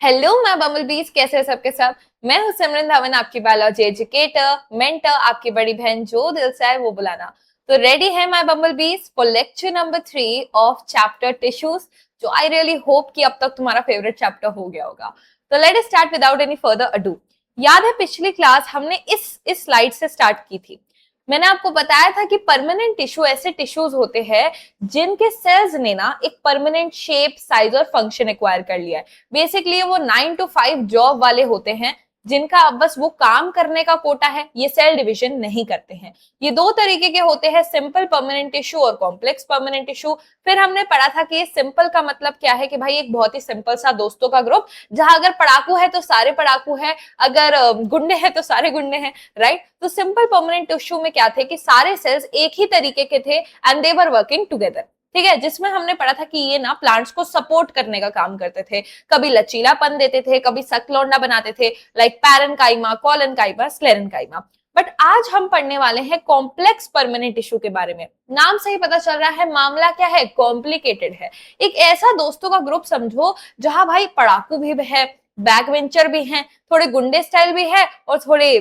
Hello मैं बमल बीस, कैसे हैं सबके सब। मैं हूं सिमरन धवन, आपकी बायोलॉजी एजुकेटर मेंटर, आपकी बड़ी बहन जो दिल से आए वो बुलाना। तो रेडी है माय बमल बीस for lecture number 3 of chapter tissues, जो आई रियली होप कि अब तक तुम्हारा फेवरेट चैप्टर हो गया होगा। तो let us start without any further ado. याद है पिछली क्लास हमने इस स्लाइड से स्टार्ट की थी। मैंने आपको बताया था कि परमानेंट टिश्यू ऐसे टिश्यूज होते हैं जिनके सेल्स ने ना एक परमानेंट शेप, साइज और फंक्शन एक्वायर कर लिया है। बेसिकली वो 9 to 5 जॉब वाले होते हैं जिनका अब बस वो काम करने का कोटा है, ये सेल डिवीजन नहीं करते हैं। ये दो तरीके के होते हैं, सिंपल परमानेंट टिश्यू और कॉम्प्लेक्स परमानेंट टिश्यू। फिर हमने पढ़ा था कि ये सिंपल का मतलब क्या है कि भाई एक बहुत ही सिंपल सा दोस्तों का ग्रुप, जहां अगर पढ़ाकू है तो सारे पढ़ाकू है, अगर गुंडे हैं तो सारे गुंडे हैं, राइट। तो सिंपल परमानेंट टिश्यू में क्या थे कि सारे सेल्स एक ही तरीके के थे and they were working together. ठीक है, जिसमें हमने पढ़ा था कि ये ना प्लांट्स को सपोर्ट करने का काम करते थे, कभी लचीलापन देते थे, कभी सख्त लौंडा बनाते थे, like parenchyma, collenchyma, sclerenchyma. But आज हम पढ़ने वाले हैं कॉम्प्लेक्स परमानेंट टिश्यू के बारे में। नाम से ही पता चल रहा है मामला क्या है, कॉम्प्लिकेटेड है। एक ऐसा दोस्तों का ग्रुप समझो जहां भाई पढ़ाकू भी है, बैक वेंचर भी हैं, थोड़े गुंडे स्टाइल भी है और थोड़े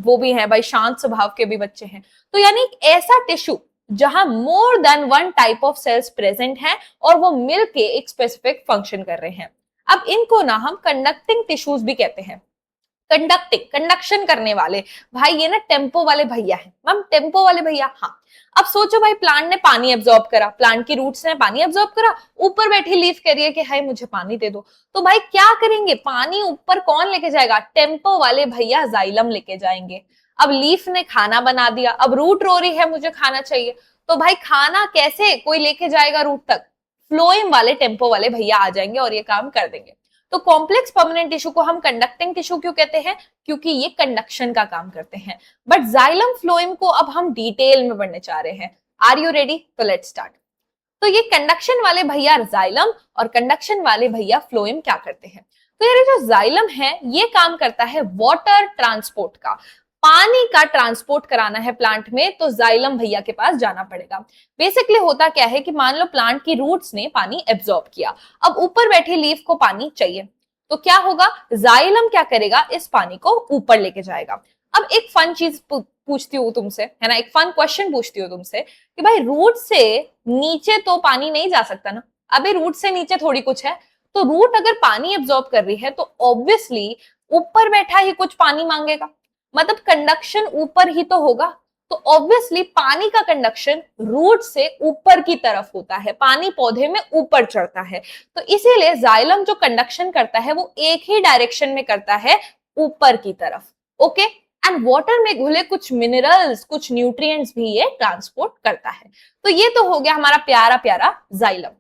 वो भी हैं भाई शांत स्वभाव के भी बच्चे हैं। तो यानी एक ऐसा टिश्यू जहां more than one type of cells present है और वो मिलके एक स्पेसिफिक फंक्शन कर रहे हैं। अब इनको ना हम कंडक्टिंग टिश्यूज भी कहते हैं। कंडक्टिंग, कंडक्शन करने वाले। भाई ये ना टेम्पो वाले भैया है मैम, टेम्पो वाले भैया। हाँ, अब सोचो भाई प्लांट ने पानी एब्जॉर्ब करा, प्लांट की रूट्स ने पानी एब्जॉर्ब करा, ऊपर बैठी लीफ कह रही है कि हाय मुझे पानी दे दो। तो भाई क्या करेंगे, पानी ऊपर कौन लेके जाएगा, टेम्पो वाले भैया जाइलम लेके जाएंगे। अब लीफ ने खाना बना दिया, अब रूट रो रही है मुझे खाना चाहिए, तो भाई खाना कैसे कोई लेके जाएगा रूट तक, फ्लोएम वाले टेम्पो वाले भैया आ जाएंगे और ये काम कर देंगे। तो कॉम्प्लेक्स परमानेंट टिश्यू को हम कंडक्टिंग टिश्यू क्यों कहते हैं, क्योंकि ये कंडक्शन का काम करते हैं। बट जाइलम फ्लोएम को अब हम डिटेल में पढ़ने जा रहे हैं। Are you ready? तो लेट्स स्टार्ट। तो ये कंडक्शन वाले भैया जाइलम और कंडक्शन वाले भैया फ्लोएम क्या करते हैं। तो यार जो जाइलम है ये काम करता है वाटर ट्रांसपोर्ट का। पानी का ट्रांसपोर्ट कराना है प्लांट में तो जाइलम भैया के पास जाना पड़ेगा। बेसिकली होता क्या है कि मान लो प्लांट की रूट्स ने पानी एब्जॉर्ब किया, अब ऊपर बैठी लीफ को पानी चाहिए, तो क्या होगा, जाइलम क्या करेगा, इस पानी को ऊपर लेके जाएगा। अब एक फन चीज पूछती हूँ तुमसे, है ना, एक फन क्वेश्चन पूछती हूँ तुमसे कि भाई रूट से नीचे तो पानी नहीं जा सकता ना। अबे रूट से नीचे थोड़ी कुछ है, तो रूट अगर पानी एब्जॉर्ब कर रही है तो ऑब्वियसली ऊपर बैठा ही कुछ पानी मांगेगा, मतलब कंडक्शन ऊपर ही तो होगा। तो ऑब्वियसली पानी का कंडक्शन रूट से ऊपर की तरफ होता है, पानी पौधे में ऊपर चढ़ता है। तो इसीलिए जाइलम जो कंडक्शन करता है वो एक ही डायरेक्शन में करता है, ऊपर की तरफ। ओके, एंड वाटर में घुले कुछ मिनरल्स, कुछ न्यूट्रिएंट्स भी ये ट्रांसपोर्ट करता है। तो ये तो हो गया हमारा प्यारा प्यारा जाइलम।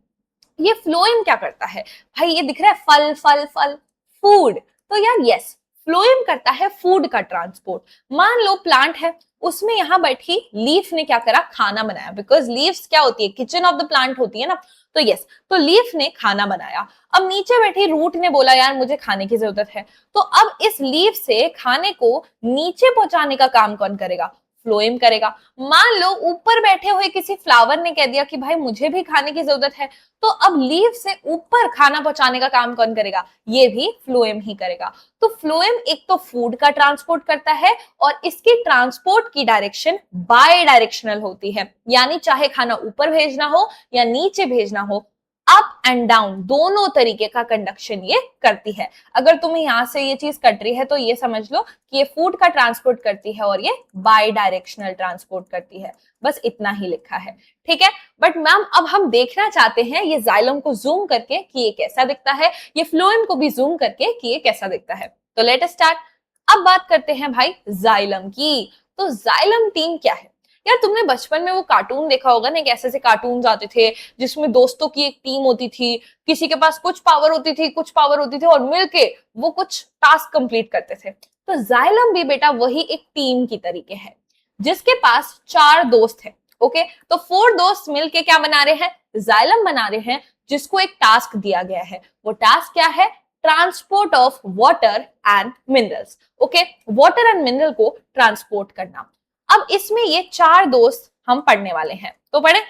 ये फ्लोएम क्या करता है, भाई ये दिख रहा है फल फल फल, फूड। तो यार यस, फ्लोएम करता है फूड का ट्रांसपोर्ट। मान लो प्लांट है, उसमें यहां बैठी लीफ ने क्या करा, खाना बनाया, बिकॉज लीव्स क्या होती है, किचन ऑफ द प्लांट होती है ना। तो यस, तो लीफ ने खाना बनाया। अब नीचे बैठी रूट ने बोला यार मुझे खाने की जरूरत है, तो अब इस लीफ से खाने को नीचे पहुंचाने का काम कौन करेगा, फ्लोएम करेगा। मान लो ऊपर बैठे हुए किसी फ्लावर ने कह दिया कि भाई मुझे भी खाने की जरूरत है, तो अब लीफ से ऊपर खाना पहुंचाने का काम कौन करेगा, ये भी फ्लोएम ही करेगा। तो फ्लोएम एक तो फूड का ट्रांसपोर्ट करता है और इसकी ट्रांसपोर्ट की डायरेक्शन बाय डायरेक्शनल होती है, यानी चाहे खाना ऊपर भेजना हो या नीचे भेजना हो, अप एंड डाउन दोनों तरीके का कंडक्शन ये करती है। अगर तुम्हें यहां से ये चीज कट रही है तो ये समझ लो कि ये फूड का ट्रांसपोर्ट करती है और ये बाय डायरेक्शनल ट्रांसपोर्ट करती है। बस इतना ही लिखा है, ठीक है। बट मैम अब हम देखना चाहते हैं ये जाइलम को जूम करके कि ये कैसा दिखता है, ये फ्लोएम को भी जूम करके कि ये कैसा दिखता है। तो लेट अस स्टार्ट। अब बात करते हैं भाई जाइलम की। तो जाइलम टीम क्या है, यार तुमने बचपन में वो कार्टून देखा होगा ना, कैसे ऐसे कार्टून आते थे जिसमें दोस्तों की एक टीम होती थी, किसी के पास कुछ पावर होती थी, कुछ पावर होती थी और मिलके वो कुछ टास्क कंप्लीट करते थे। तो जाइलम भी बेटा वही एक टीम की तरीके है, जिसके पास 4 दोस्त है। ओके, तो 4 दोस्त मिलके क्या बना रहे हैं, जाइलम बना रहे हैं, जिसको एक टास्क दिया गया है। वो टास्क क्या है, transport of water and minerals. Okay, water and mineral को ट्रांसपोर्ट करना। अब इसमें ये 4 दोस्त हम पढ़ने वाले हैं, तो पढ़े।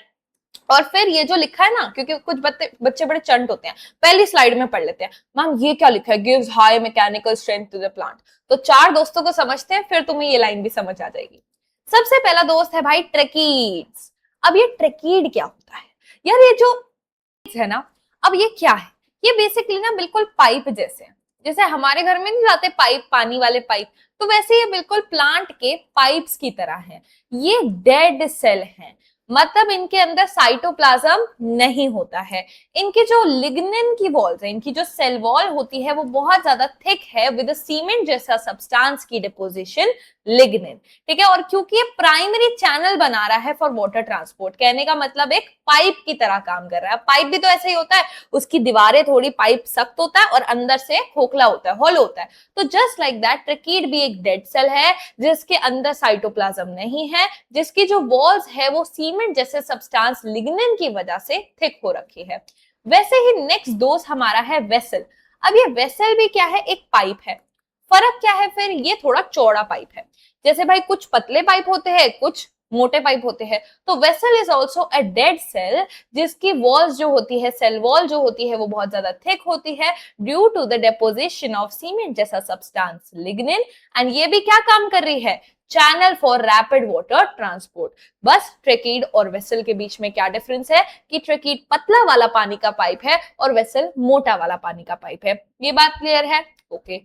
और फिर ये जो लिखा है ना, क्योंकि कुछ बच्चे बड़े चंट होते हैं, पहली स्लाइड में पढ़ लेते हैं, मैम ये क्या लिखा है, gives high mechanical strength to the plant. तो चार दोस्तों को समझते हैं, फिर तुम्हें ये लाइन भी समझ आ जाएगी। सबसे पहला दोस्त है भाई ट्रेकीड्स। अब ये ट्रेकीड क्या होता है यार, ये जो है ना, अब ये क्या है, ये बेसिकली ना बिल्कुल पाइप जैसे है, जैसे हमारे घर में नहीं जाते पाइप, पानी वाले पाइप, तो वैसे ये बिल्कुल प्लांट के पाइप्स की तरह है। ये डेड सेल हैं, मतलब इनके अंदर साइटोप्लाज्म नहीं होता है। इनकी जो लिग्निन की वॉल्स है, इनकी जो सेल वॉल होती है वो बहुत ज्यादा थिक है विद सीमेंट जैसा सब्सटेंस की डिपोजिशन, लिग्निन। ठीक है, और क्योंकि ये प्राइमरी चैनल बना रहा है फॉर वाटर ट्रांसपोर्ट, कहने का मतलब एक पाइप की तरह काम कर रहा है। पाइप भी तो ऐसे ही होता है, उसकी दीवारें थोड़ी पाइप सख्त होता है और अंदर से खोखला होता है, हॉलो होता है। तो जस्ट लाइक दैट ट्रेकीड भी एक डेड सेल है जिसके अंदर साइटोप्लाज्म नहीं है, जिसकी जो वॉल्स है वो सीमेंट जैसे सब्सटेंस लिग्निन की वजह से थिक हो रखी है। वैसे ही नेक्स्ट दोस्त हमारा है वेसल। अब ये वेसल भी क्या है, एक पाइप है। फर्क क्या है फिर, ये थोड़ा चौड़ा पाइप है। जैसे भाई कुछ पतले पाइप होते हैं, कुछ मोटे पाइप होते हैं, तो vessel is also a dead cell जिसकी वॉल्स जो होती है, सेल वॉल जो होती है वो बहुत ज्यादा थिक होती है due to the deposition of cement जैसा सब्सटेंस लिग्निन। एंड ये भी क्या काम कर रही है, channel for rapid water transport. बस ट्रेकीड और वेसल के बीच में क्या डिफरेंस है कि ट्रेकीड पतला वाला पानी का पाइप है और वेसल मोटा वाला पानी का पाइप है। ये बात क्लियर है? ओके।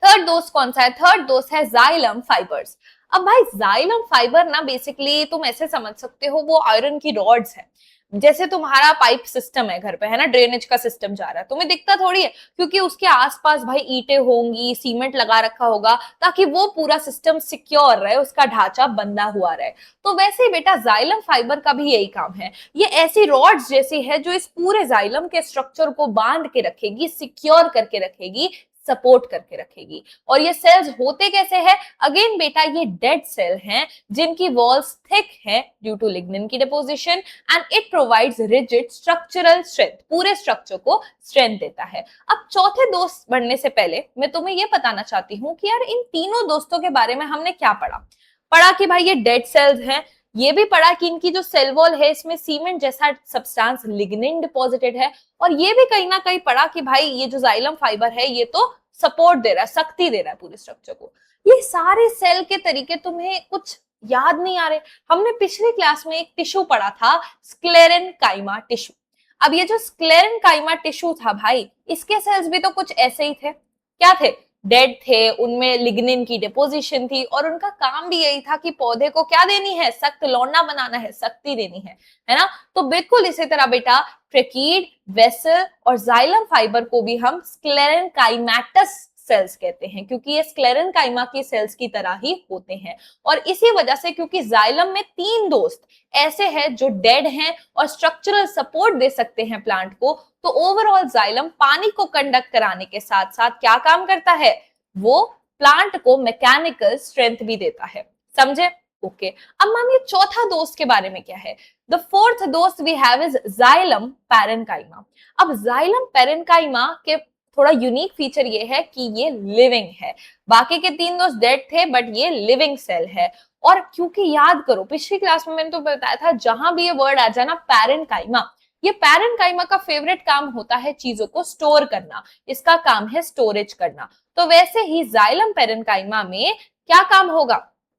थर्ड दोस्त कौन सा है, थर्ड दोस्त है जाइलम फाइबर्स। अब भाई जाइलम फाइबर ना बेसिकली तुम ऐसे समझ सकते हो, वो आयरन की रॉड्स है। जैसे तुम्हारा पाइप सिस्टम है घर पे, है ना, ड्रेनेज का सिस्टम जा रहा है, तुम्हें दिखता थोड़ी है, क्योंकि उसके आसपास भाई ईंटें होंगी, सीमेंट लगा रखा होगा ताकि वो पूरा सिस्टम सिक्योर रहे, उसका ढांचा बंधा हुआ रहे। तो वैसे ही बेटा जाइलम फाइबर का भी यही काम है। ये ऐसी रॉड्स जैसी है जो इस पूरे जाइलम के स्ट्रक्चर को बांध के रखेगी, सिक्योर करके रखेगी, सपोर्ट करके रखेगी। और ये सेल्स होते कैसे हैं, अगेन बेटा ये डेड सेल हैं जिनकी वॉल्स थिक है ड्यू टू लिग्निन की deposition and it provides rigid structural strength, पूरे स्ट्रक्चर को स्ट्रेंथ देता है। अब चौथे दोस्त बढ़ने से पहले मैं तुम्हें ये बताना चाहती हूँ कि यार इन तीनों दोस्तों के बारे में हमने क्या पढ़ा। पढ़ा कि भाई ये डेड सेल्स हैं, ये भी पढ़ा कि इनकी जो सेल वॉल है इसमें सीमेंट जैसा सब्सटेंस लिग्निन डिपॉजिटेड है, और ये भी कहीं ना कहीं पढ़ा कि भाई ये जो जाइलम फाइबर है ये तो सपोर्ट दे रहा है, शक्ति दे रहा है पूरे स्ट्रक्चर को। ये सारे सेल के तरीके तुम्हें कुछ याद नहीं आ रहे? हमने पिछली क्लास में एक टिश्यू पढ़ा था, स्क्लेरेनकाइमा टिश्यू। अब ये जो स्क्लेरेनकाइमा टिश्यू था भाई, इसके सेल्स भी तो कुछ ऐसे ही थे। क्या थे, डेड थे, उनमें लिग्निन की डिपोजिशन थी और उनका काम भी यही था कि पौधे को क्या देनी है, सख्त लौंडा बनाना है, शक्ति देनी है ना। तो बिल्कुल इसी तरह बेटा ट्रेकीड, वेसल और जाइलम फाइबर को भी हम स्क्लेरेनकाइमेटस सेल्स कहते हैं, क्योंकि ये स्क्लेरेनकाइमा की सेल्स की तरह ही होते हैं। और इसी वजह से क्योंकि जाइलम में तीन दोस्त ऐसे हैं जो डेड हैं और स्ट्रक्चरल सपोर्ट दे सकते हैं प्लांट को, तो ओवरऑल जाइलम पानी को कंडक्ट कराने के साथ साथ क्या काम करता है, वो प्लांट को मैकेनिकल स्ट्रेंथ भी देता है। समझे? ओके। अब मैम ये चौथा दोस्त के बारे में क्या है, द फोर्थ दोस्त we have is xylem parenchyma. अब जाइलम पैरेन्काइमा के थोड़ा यूनिक फीचर ये है कि ये लिविंग है। बाकी के तीन दोस्त डेड थे बट ये लिविंग सेल है। और क्योंकि याद करो पिछली क्लास में मैंने तो बताया था, जहां भी ये वर्ड आ जाए ना पैरेन्काइमा, ये पैरेन्काइमा का फेवरेट काम होता है चीजों को स्टोर करना, इसका काम है स्टोरेज करना। तो वैसे ही जाइलम पैरेन्काइमा में क्या काम होगा,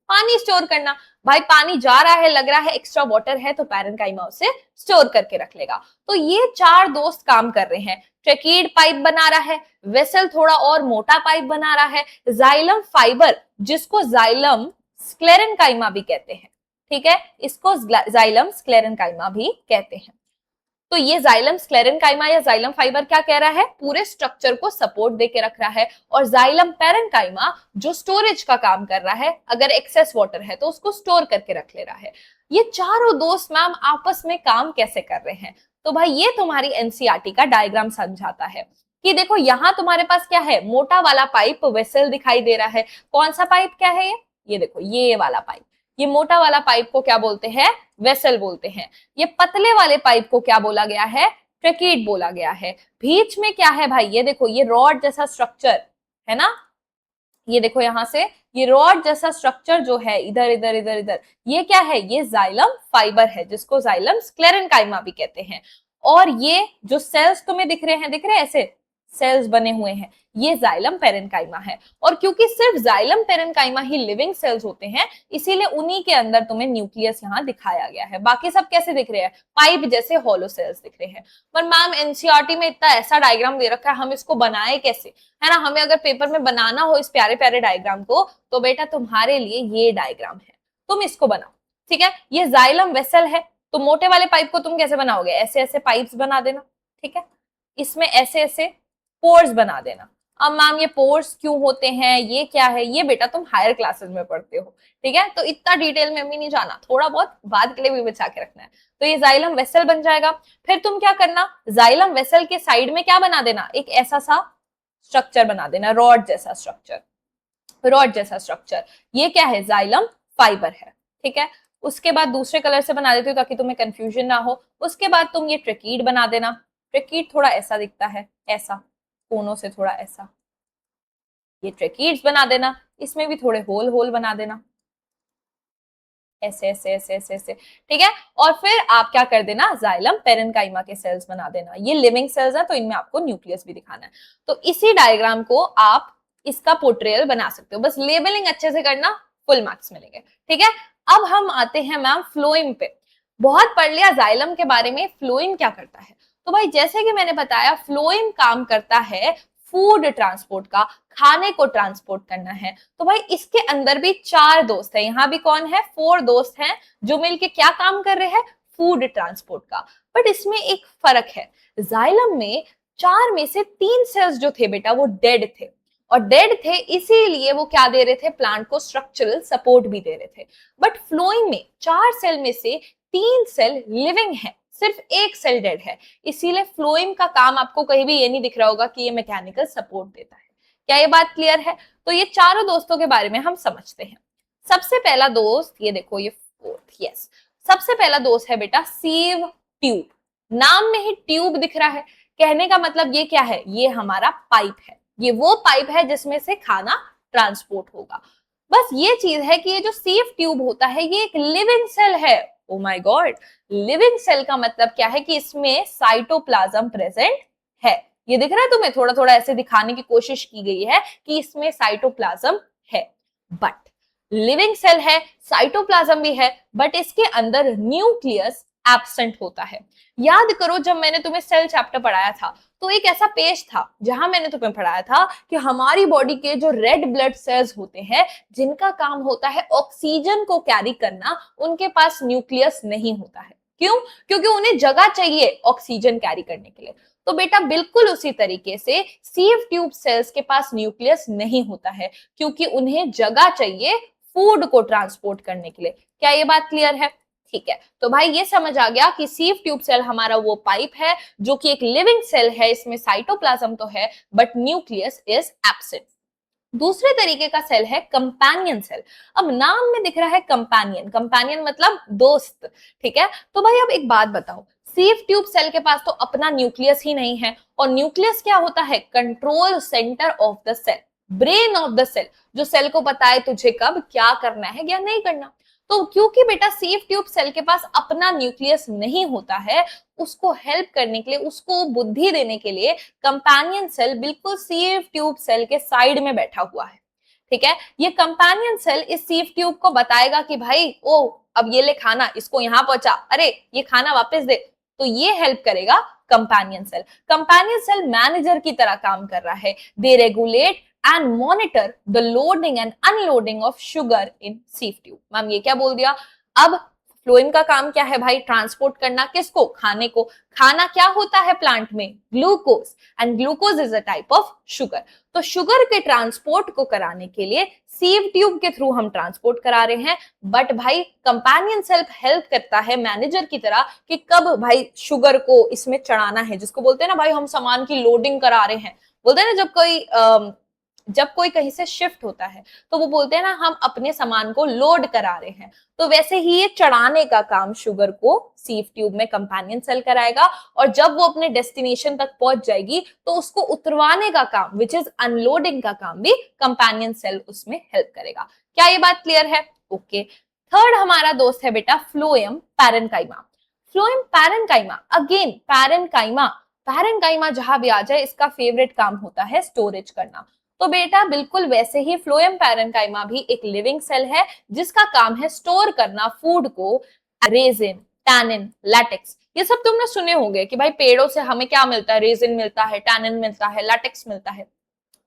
पानी स्टोर करना। भाई पानी जा रहा है, लग रहा है एक्स्ट्रा वाटर है, तो पैरेन्काइमा उसे स्टोर करके रख लेगा। तो ये चार दोस्त काम कर रहे हैं। ट्रेकीड पाइप बना रहा है, वेसल थोड़ा और मोटा पाइप बना रहा है, जाइलम फाइबर जिसको जाइलम स्क्लेरेनकाइमा भी कहते हैं, ठीक है, इसको जाइलम स्क्लेरेनकाइमा भी कहते हैं। तो ये जाइलम स्क्लेरेनकाइमा या जाइलम फाइबर क्या कह रहा है, पूरे स्ट्रक्चर को सपोर्ट देके रख रहा है। और जाइलम पैरेन्काइमा जो स्टोरेज का काम कर रहा है, अगर एक्सेस वाटर है तो उसको स्टोर करके रख ले रहा है। ये चारों दोस्त मैम आपस में काम कैसे कर रहे हैं, तो भाई ये तुम्हारी एनसीईआरटी का डायग्राम समझाता है कि देखो यहाँ तुम्हारे पास क्या है, मोटा वाला पाइप वेसल दिखाई दे रहा है। कौन सा पाइप क्या है ये देखो, ये वाला पाइप, ये मोटा वाला पाइप को क्या बोलते हैं, वेसल बोलते हैं। ये पतले वाले पाइप को क्या बोला गया है, ट्रेकीड बोला गया है। बीच में क्या है भाई, ये देखो ये रॉड जैसा स्ट्रक्चर है ना, ये देखो यहां से ये रॉड जैसा स्ट्रक्चर जो है इधर इधर इधर इधर, ये क्या है, ये जाइलम फाइबर है जिसको जाइलम स्क्लेरेंकाइमा भी कहते हैं। और ये जो सेल्स तुम्हें दिख रहे हैं ऐसे सेल्स बने हुए हैं, ये जाइलम पेरेन्काइमा है। और क्योंकि सिर्फ जाइलम पेरेन्काइमा ही लिविंग सेल्स होते हैं, इसीलिए उन्हीं के अंदर तुम्हें न्यूक्लियस यहाँ दिखाया गया है। बाकी सब कैसे दिख रहे हैं, पाइप जैसे हॉलो सेल्स दिख रहे हैं। पर मैम एनसीईआरटी में इतना ऐसा डायग्राम दे रखा है, हम इसको बनाए कैसे, है ना। हमें अगर पेपर में बनाना हो इस प्यारे प्यारे डायग्राम को, तो बेटा तुम्हारे लिए ये डायग्राम है, तुम इसको बनाओ, ठीक है। ये जाइलम वेसल है, तो मोटे वाले पाइप को तुम कैसे बनाओगे, ऐसे ऐसे पाइप्स बना देना, ठीक है। इसमें ऐसे ऐसे पोर्स बना देना। अब मैम ये पोर्स क्यों होते हैं, ये क्या है, ये बेटा तुम हायर क्लासेस में पढ़ते हो, ठीक है। तो इतना डिटेल में भी नहीं जाना, थोड़ा बहुत बाद के लिए भी बचा के रखना है। तो ये जाइलम वेसल बन जाएगा। फिर तुम क्या करना, जाइलम वेसल के साइड में क्या बना देना, एक ऐसा सा स्ट्रक्चर बना देना, रॉड जैसा स्ट्रक्चर, रॉड जैसा स्ट्रक्चर। ये क्या है, जाइलम फाइबर है, ठीक है। उसके बाद दूसरे कलर से बना देते हो ताकि तुम्हें कंफ्यूजन ना हो। उसके बाद तुम ये ट्रेकीड बना देना। ट्रेकीड थोड़ा ऐसा दिखता है, ऐसा कोनों से थोड़ा ऐसा, ये ट्रेकीड्स बना देना। इसमें भी थोड़े होल होल बना देना, ऐसे ऐसे ऐसे ऐसे ऐसे, ठीक है। और फिर आप क्या कर देना, जाइलम पेरेन्काइमा के सेल्स बना देना। ये लिविंग सेल्स हैं तो इनमें आपको न्यूक्लियस भी दिखाना है। तो इसी डायग्राम को आप इसका पोर्ट्रेयल बना सकते हो, बस लेबलिंग अच्छे से करना, फुल मार्क्स मिलेंगे, ठीक है। अब हम आते हैं मैम फ्लोएम पे। बहुत पढ़ लिया जाइलम के बारे में, फ्लोएम क्या करता है। तो भाई जैसे कि मैंने बताया, फ्लोएम काम करता है फूड ट्रांसपोर्ट का, खाने को ट्रांसपोर्ट करना है। तो भाई इसके अंदर भी 4 दोस्त है, यहाँ भी कौन है, 4 दोस्त हैं जो मिलके क्या काम कर रहे हैं, फूड ट्रांसपोर्ट का। बट इसमें एक फर्क है, जाइलम में 4 में से 3 सेल्स जो थे बेटा वो डेड थे, और डेड थे इसीलिए वो क्या दे रहे थे, प्लांट को स्ट्रक्चरल सपोर्ट भी दे रहे थे। बट फ्लोएम में 4 सेल में से 3 सेल लिविंग है, सिर्फ एक सेल डेड है। इसीलिए फ्लोएम का काम आपको कहीं भी ये नहीं दिख रहा होगा कि ये मैकेनिकल सपोर्ट देता है। क्या ये बात क्लियर है। तो ये चारों दोस्तों के बारे में हम समझते हैं। सबसे पहला दोस्त, ये देखो ये फोर्थ, यस, सबसे पहला दोस्त है बेटा सीव ट्यूब। नाम में ही ट्यूब दिख रहा है, कहने का मतलब ये क्या है, ये हमारा पाइप है, ये वो पाइप है जिसमें से खाना ट्रांसपोर्ट होगा। बस ये चीज है कि ये जो सीव ट्यूब होता है ये एक लिविंग सेल है। Oh my God, living cell का मतलब क्या है कि इसमें साइटोप्लाज्म प्रेजेंट है। ये दिख रहा है तुम्हें, थोड़ा थोड़ा ऐसे दिखाने की कोशिश की गई है कि इसमें साइटोप्लाज्म है। बट लिविंग सेल है, साइटोप्लाज्म भी है, बट इसके अंदर न्यूक्लियस एब्सेंट होता है। याद करो जब मैंने तुम्हें सेल चैप्टर पढ़ाया था, तो एक ऐसा पेज था जहां मैंने तुम्हें पढ़ाया था कि हमारी बॉडी के जो रेड ब्लड सेल्स होते हैं, जिनका काम होता है ऑक्सीजन को कैरी करना, उनके पास न्यूक्लियस नहीं होता है। क्यों, क्योंकि उन्हें जगह चाहिए ऑक्सीजन कैरी करने के लिए। तो बेटा बिल्कुल उसी तरीके से सीव ट्यूब सेल्स के पास न्यूक्लियस नहीं होता है, क्योंकि उन्हें जगह चाहिए फूड को ट्रांसपोर्ट करने के लिए। क्या ये बात क्लियर है, ठीक है। तो भाई ये समझ आ गया कि सीव ट्यूब सेल हमारा वो पाइप है जो कि एक लिविंग सेल है, इसमें साइटोप्लाज्म तो है बट न्यूक्लियस इज एब्सेंट। दूसरे तरीके का सेल है कंपेनियन सेल। अब नाम में दिख रहा है कंपेनियन, कंपेनियन मतलब दोस्त, ठीक है। तो भाई अब एक बात बताओ, सीव ट्यूब सेल के पास तो अपना न्यूक्लियस ही नहीं है, और न्यूक्लियस क्या होता है, control centre of the cell, brain of the cell, जो सेल को बताए तुझे कब क्या करना है या नहीं करना। तो क्योंकि बेटा सीव ट्यूब सेल के पास अपना न्यूक्लियस नहीं होता है, उसको हेल्प करने के लिए, उसको बुद्धि देने के लिए कंपेनियन सेल बिल्कुल सीव ट्यूब सेल के साइड में बैठा हुआ है, ठीक है। ये कंपेनियन सेल इस सीव ट्यूब को बताएगा कि भाई ओ अब ये ले खाना, इसको यहाँ पहुंचा, अरे ये खाना वापस दे। तो ये हेल्प करेगा companion cell. Companion cell manager की तरह काम कर रहा है। They regulate and monitor the loading and unloading of sugar in sieve tube। Ma'am ये क्या बोल दिया, अब फ्लोएम का काम क्या है भाई, ट्रांसपोर्ट करना, किसको, खाने को। खाना क्या होता है प्लांट में, glucose, and glucose is a type of sugar. तो शुगर के ट्रांसपोर्ट को कराने के लिए सीव ट्यूब के थ्रू हम ट्रांसपोर्ट करा रहे हैं। बट भाई कंपेनियन सेल हेल्प करता है मैनेजर की तरह कि कब भाई शुगर को इसमें चढ़ाना है, जिसको बोलते हैं ना भाई हम सामान की लोडिंग करा रहे हैं। बोलते हैं ना जब कोई जब कोई कहीं से शिफ्ट होता है तो वो बोलते हैं ना हम अपने सामान को लोड करा रहे हैं, तो वैसे ही ये चढ़ाने का काम शुगर को सीव ट्यूब में कंपेनियन सेल कराएगा, और जब वो अपने डेस्टिनेशन तक पहुंच जाएगी तो उसको उतरवाने का काम विच इज अनलोडिंग का काम भी कंपेनियन सेल उसमें हेल्प करेगा। क्या ये बात क्लियर है? ओके। थर्ड हमारा दोस्त है बेटा phloem parenchyma. Phloem parenchyma, again parenchyma, parenchyma जहां भी आ जाए इसका फेवरेट काम होता है स्टोरेज करना। तो बेटा बिल्कुल वैसे ही फ्लोएम पैरेन्काइमा भी एक लिविंग सेल है जिसका काम है स्टोर करना फूड को। रेजिन, टैनिन, लैटेक्स, ये सब तुमने सुने होंगे कि भाई पेड़ों से हमें क्या मिलता है, रेजिन मिलता है, टैनिन मिलता है, लैटेक्स मिलता है।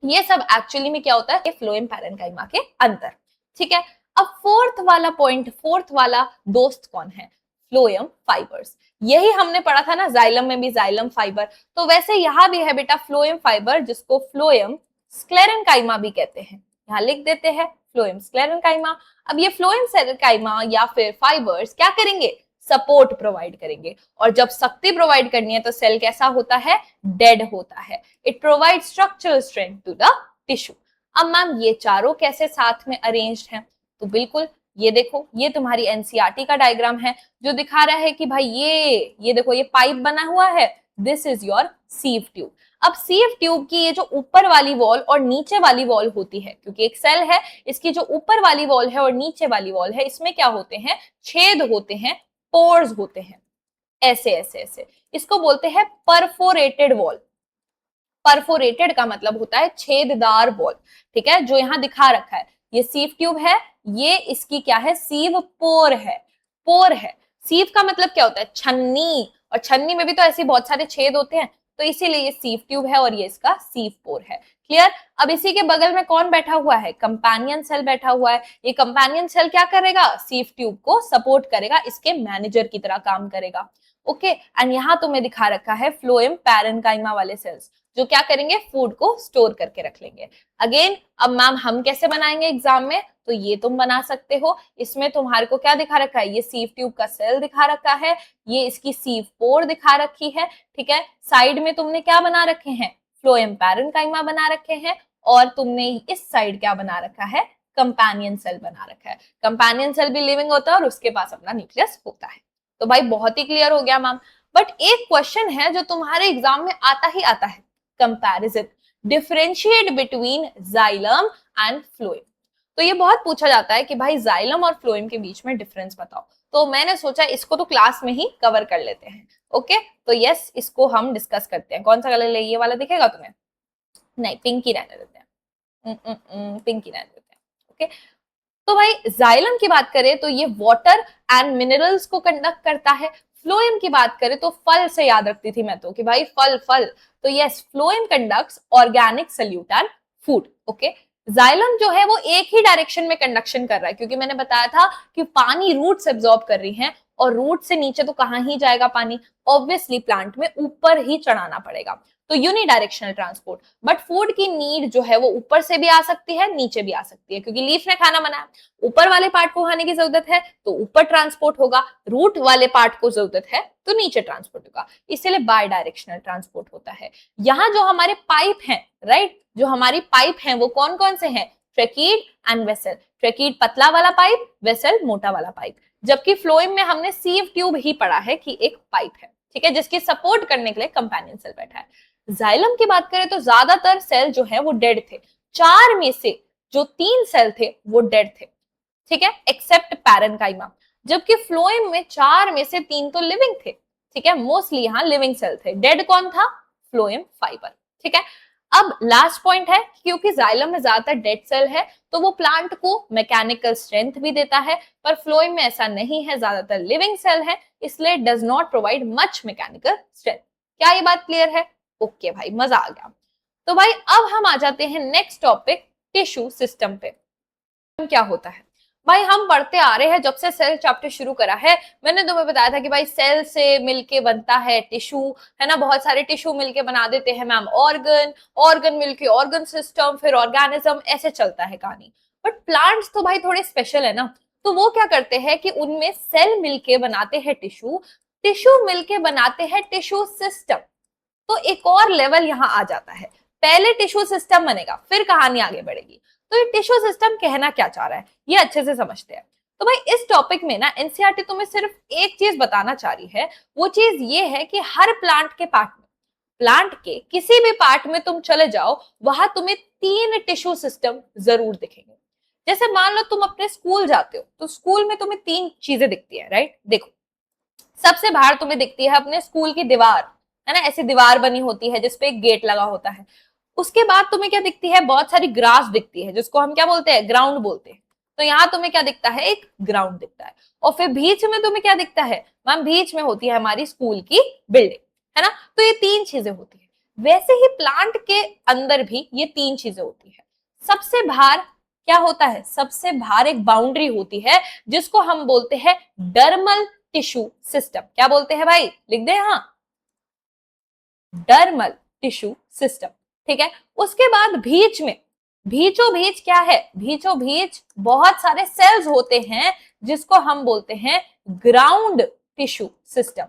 ये सब एक्चुअली में क्या होता है फ्लोएम पैरेन्काइमा के अंदर। ठीक है। अब फोर्थ वाला पॉइंट, फोर्थ वाला दोस्त कौन है? Phloem fibres. यही हमने पढ़ा था ना जाइलम में भी, जाइलम फाइबर, तो वैसे यहां भी है बेटा फ्लोएम फाइबर जिसको फ्लोएम स्क्लेरेन्काइमा भी कहते हैं। यहां लिख देते हैं फ्लोएम स्क्लेरेन्काइमा। अब ये फ्लोएम स्क्लेरेन्काइमा या फिर फाइबर्स क्या करेंगे? सपोर्ट प्रोवाइड करेंगे, और जब शक्ति प्रोवाइड करनी है तो सेल कैसा होता है? डेड होता है। It provide structural strength to the tissue. अब मैम ये चारों कैसे साथ में अरेंज्ड हैं? तो बिल्कुल ये देखो, ये तुम्हारी एनसीईआरटी का डायग्राम है जो दिखा रहा है कि भाई ये देखो ये पाइप बना हुआ है, this is your sieve tube. अब सीव ट्यूब की ये जो ऊपर वाली वॉल और नीचे वाली वॉल होती है, क्योंकि एक सेल है, इसकी जो ऊपर वाली वॉल है और नीचे वाली वॉल है, इसमें क्या होते हैं? छेद होते हैं, पोर्स होते हैं, ऐसे ऐसे ऐसे। इसको बोलते हैं परफोरेटेड वॉल। परफोरेटेड का मतलब होता है छेददार वॉल। ठीक है, जो यहाँ दिखा रखा है ये सीव ट्यूब है, ये इसकी क्या है? सीव पोर है। पोर है। सीव का मतलब क्या होता है? छन्नी, और छन्नी में भी तो ऐसे बहुत सारे छेद होते हैं, तो इसीलिए ये सीव ट्यूब है और ये इसका सीव पोर है। क्लियर? अब इसी के बगल में कौन बैठा हुआ है? कंपेनियन सेल बैठा हुआ है। ये कंपेनियन सेल क्या करेगा? सीव ट्यूब को सपोर्ट करेगा, इसके मैनेजर की तरह काम करेगा। ओके, एंड यहाँ तुम्हें दिखा रखा है फ्लोएम पैरेन्काइमा वाले सेल्स जो क्या करेंगे? फूड को स्टोर करके रख लेंगे। अगेन अब मैम हम कैसे बनाएंगे एग्जाम में? तो ये तुम बना सकते हो। इसमें तुम्हारे को क्या दिखा रखा है? ये सीव ट्यूब का सेल दिखा रखा है, ये इसकी सीव पोर दिखा रखी है। ठीक है, साइड में तुमने क्या बना रखे हैं? फ्लोएम पैरेन्काइमा बना रखे हैं, और तुमने इस साइड क्या बना रखा है? कंपेनियन सेल बना रखा है। कंपेनियन सेल भी लिविंग होता है और उसके पास अपना न्यूक्लियस होता है। तो भाई बहुत ही क्लियर हो गया मैम। बट एक क्वेश्चन है जो तुम्हारे एग्जाम में आता ही आता है, comparison, differentiate between xylem and phloem. तो ये बहुत पूछा जाता है कि भाई जाइलम और फ्लोएम के बीच में डिफरेंस बताओ, तो मैंने सोचा इसको तो क्लास में ही कवर कर लेते हैं। ओके, तो यस इसको हम डिस्कस करते हैं। कौन सा कलर ले? ये वाला दिखेगा तुम्हें? नहीं, पिंक ही रहने देते हैं। पिंक ही रहने देते हैं। ओके, तो भाई जाइलम की बात करें तो ये वाटर एंड मिनरल्स को कंडक्ट करता है। फ्लोएम की बात करें तो फल से याद रखती थी मैं तो कि भाई फल फल, तो yes phloem conducts organic solute and food. Okay, xylem जो है वो एक ही डायरेक्शन में कंडक्शन कर रहा है, क्योंकि मैंने बताया था कि पानी रूट से एब्जॉर्ब कर रही है, और रूट से नीचे तो कहां ही जाएगा पानी? ऑब्वियसली प्लांट में ऊपर ही चढ़ाना पड़ेगा, तो यूनिडायरेक्शनल ट्रांसपोर्ट। बट फूड की नीड जो है वो ऊपर से भी आ सकती है, नीचे भी आ सकती है, क्योंकि लीफ ने खाना बनाया, ऊपर वाले पार्ट को खाने की जरूरत है तो ऊपर ट्रांसपोर्ट होगा, रूट वाले पार्ट को जरूरत है तो नीचे ट्रांसपोर्ट होगा, इसलिए बाय डायरेक्शनल ट्रांसपोर्ट होता है। यहाँ जो हमारे पाइप हैं, राइट, जो हमारी पाइप हैं वो कौन कौन से हैं? ट्रेकीड एंड वेसल। ट्रेकीड पतला वाला पाइप, वेसल मोटा वाला पाइप। जबकि फ्लोएम में हमने सीव ट्यूब ही पढ़ा है कि एक पाइप है, ठीक है, जिसकी सपोर्ट करने के लिए कंपेनियन सेल बैठा है। जाइलम की बात करें तो ज्यादातर सेल जो है वो डेड थे। 4 में से जो 3 सेल थे वो डेड थे, ठीक है, एक्सेप्ट पैरेन्काइमा। जबकि फ्लोएम में 4 में से 3 तो लिविंग थे। ठीक है, मोस्टली यहाँ लिविंग सेल थे। डेड कौन था? Phloem fibre. ठीक है, अब लास्ट पॉइंट है, क्योंकि जाइलम में ज्यादातर डेड सेल है तो वो प्लांट को मैकेनिकल स्ट्रेंथ भी देता है, पर फ्लोएम में ऐसा नहीं है, ज्यादातर लिविंग सेल है, इसलिए does not provide much mechanical strength. क्या ये बात क्लियर है? ओके भाई, मजा आ गया। तो भाई अब हम आ जाते हैं नेक्स्ट टॉपिक, टिश्यू सिस्टम पे। क्या होता है भाई? हम पढ़ते आ रहे हैं जब से सेल चैप्टर शुरू करा है, मैंने तुम्हें बताया था कि भाई सेल से मिलके बनता है टिश्यू, है ना, बहुत सारे टिश्यू मिलके बना देते हैं मैम ऑर्गन, ऑर्गन मिलके ऑर्गन सिस्टम, फिर ऑर्गेनिज्म, ऐसे चलता है कहानी। बट प्लांट्स तो भाई थोड़े स्पेशल है ना, तो वो क्या करते हैं कि उनमें सेल मिलके बनाते हैं टिश्यू, टिश्यू मिलके बनाते हैं टिश्यू सिस्टम। तो एक और लेवल यहाँ आ जाता है। पहले टिश्यू सिस्टम बनेगा, फिर कहानी आगे बढ़ेगी। तो ये टिश्यू सिस्टम कहना क्या चाह रहा है, ये अच्छे से समझते हैं। तो भाई इस टॉपिक में ना एनसीईआरटी तुम्हें सिर्फ एक चीज बताना चाह रही है, वो चीज ये है कि हर प्लांट के पार्ट में, प्लांट के किसी भी पार्ट में तुम चले जाओ, वहां तुम्हें 3 टिश्यू सिस्टम जरूर दिखेंगे। जैसे मान लो तुम अपने स्कूल जाते हो, तो स्कूल में तुम्हें 3 चीजें दिखती है, राइट? देखो, सबसे बाहर तुम्हें दिखती है अपने स्कूल की दीवार, है ना, ऐसी दीवार बनी होती है जिसपे एक गेट लगा होता है। उसके बाद तुम्हें क्या दिखती है, बहुत सारी ग्रास दिखती है, जिसको हम क्या बोलते हैं, ग्राउंड बोलते हैं। तो यहाँ तुम्हें क्या दिखता है, एक ग्राउंड दिखता है। और फिर बीच में तुम्हें क्या दिखता है मैम, बीच में होती है हमारी स्कूल की बिल्डिंग, है ना। तो ये 3 चीजें होती है। वैसे ही प्लांट के अंदर भी ये 3 चीजें होती है। सबसे बाहर क्या होता है, सबसे बाहर एक बाउंड्री होती है जिसको हम बोलते हैं डर्मल टिश्यू सिस्टम। क्या बोलते हैं भाई, लिख दे, हाँ, डर्मल टिश्यू सिस्टम, ठीक है। उसके बाद बीच में, बीचों बीच क्या है, बीचों बीच बहुत सारे सेल्स होते हैं जिसको हम बोलते हैं ग्राउंड टिश्यू सिस्टम।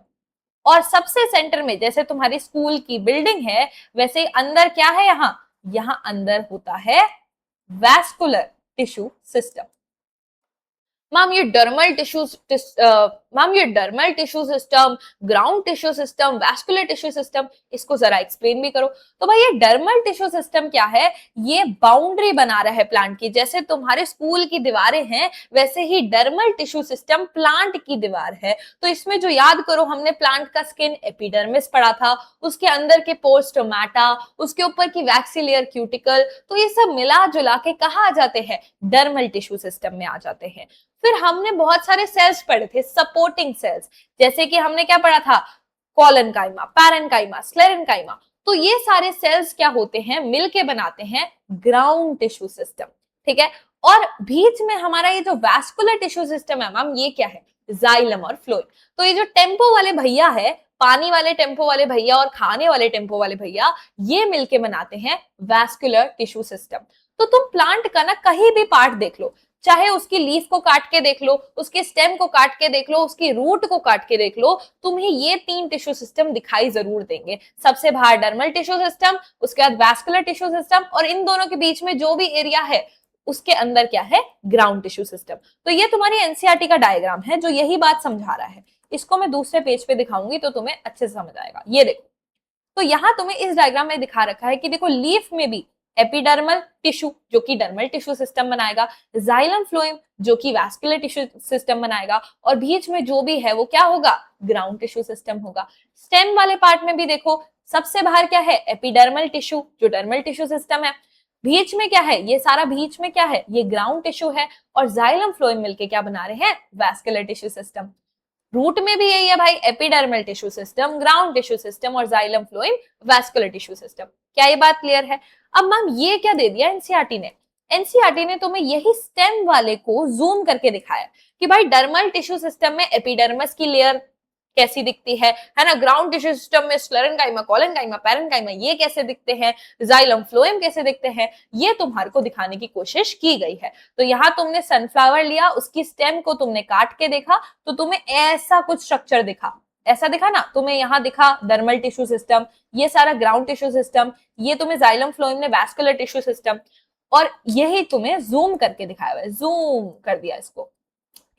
और सबसे सेंटर में, जैसे तुम्हारी स्कूल की बिल्डिंग है, वैसे ही अंदर क्या है, यहां अंदर होता है वैस्कुलर टिश्यू सिस्टम। मैम ये डर्मल टिश्यू मैम ये dermal tissue system, ground tissue system, vascular tissue system, इसको जरा एक्सप्लेन भी करो। तो भाई ये डर्मल टिश्यू सिस्टम क्या है, ये बाउंड्री बना रहा है प्लांट की। जैसे तुम्हारे स्कूल की दीवारें हैं, वैसे ही डर्मल टिश्यू सिस्टम प्लांट की दीवार है। तो इसमें जो याद करो, हमने प्लांट का स्किन एपिडर्मिस पढ़ा था, उसके अंदर के पोर स्टोमेटा, उसके ऊपर की वैक्सी लेयर क्यूटिकल, तो ये सब मिला जुला के कहाँ आ जाते हैं, डर्मल टिश्यू सिस्टम में आ जाते हैं। फिर हमने बहुत सारे सेल्स पढ़े थे, सपोर्टिंग सेल्स, जैसे कि हमने क्या पढ़ा था, कोलेनकाइमा, पैरेनकाइमा, स्क्लेरेनकाइमा। तो ये सारे सेल्स क्या होते हैं, मिलके बनाते हैं ग्राउंड टिश्यू सिस्टम, ठीक है। और बीच में हमारा ये जो वैस्कुलर टिश्यू सिस्टम है मैम, ये क्या है, जाइलम और फ्लोएम। तो ये जो टेम्पो वाले भैया है, पानी वाले टेम्पो वाले भैया और खाने वाले टेम्पो वाले भैया, ये मिलके बनाते हैं वैस्कुलर टिश्यू सिस्टम। तो तुम प्लांट का ना कहीं भी पार्ट देख लो, चाहे उसकी लीफ को काट के देख लो, उसके स्टेम को काट के देख लो, उसकी रूट को काट के देख लो, तुम्हें ये 3 टिश्यू सिस्टम दिखाई जरूर देंगे। सबसे बाहर डर्मल टिश्यू सिस्टम, उसके बाद वैस्कुलर टिश्यू सिस्टम, और इन दोनों के बीच में जो भी एरिया है उसके अंदर क्या है, ग्राउंड टिश्यू सिस्टम। तो ये तुम्हारी एनसीईआरटी का डायग्राम है जो यही बात समझा रहा है। इसको मैं दूसरे पेज पे दिखाऊंगी तो तुम्हें अच्छे से समझ आएगा। ये देखो, तो यहाँ तुम्हें इस डायग्राम में दिखा रखा है कि देखो, लीफ में भी एपिडर्मल टिश्यू जो कि डर्मल टिश्यू सिस्टम बनाएगा, जाइलम फ्लोएम जो कि वैस्कुलर टिश्यू सिस्टम बनाएगा, और बीच में जो भी है वो क्या होगा, ग्राउंड टिश्यू सिस्टम होगा। स्टेम वाले पार्ट में भी देखो, सबसे बाहर क्या है, एपिडर्मल टिश्यू जो डर्मल टिश्यू सिस्टम है, बीच में क्या है, ये सारा बीच में क्या है, ये ग्राउंड टिश्यू है, और जाइलम फ्लोएम मिलके क्या बना रहे हैं, वैस्कुलर टिश्यू सिस्टम। रूट में भी यही है भाई, epidermal tissue system, ground tissue system, और xylem phloem vascular tissue system. क्या ये बात क्लियर है? अब मैम ये क्या दे दिया एनसीईआरटी ने, एनसीईआरटी ने तुम्हें यही स्टेम वाले को जूम करके दिखाया कि भाई डर्मल टिश्यू सिस्टम में एपिडर्मिस की लेयर कैसी दिखती है ना, ग्राउंड टिश्यू सिस्टम में स्क्लेरेनकाइमा, कोलेनकाइमा, पैरेनकाइमा ये कैसे दिखते हैं, जाइलम फ्लोएम कैसे दिखते हैं, ये तुम्हारे को दिखाने की कोशिश की गई है। तो यहाँ तुमने सनफ्लावर लिया, उसकी स्टेम को तुमने काट के देखा, तो तुम्हें ऐसा कुछ स्ट्रक्चर दिखा, ऐसा दिखा ना तुम्हें, यहाँ दिखा डर्मल टिश्यू सिस्टम, ये सारा ग्राउंड टिश्यू सिस्टम, ये तुम्हें जाइलम फ्लोएम ने वैस्कुलर टिश्यू सिस्टम, और यही तुम्हें जूम करके दिखाया हुआ है, जूम कर दिया इसको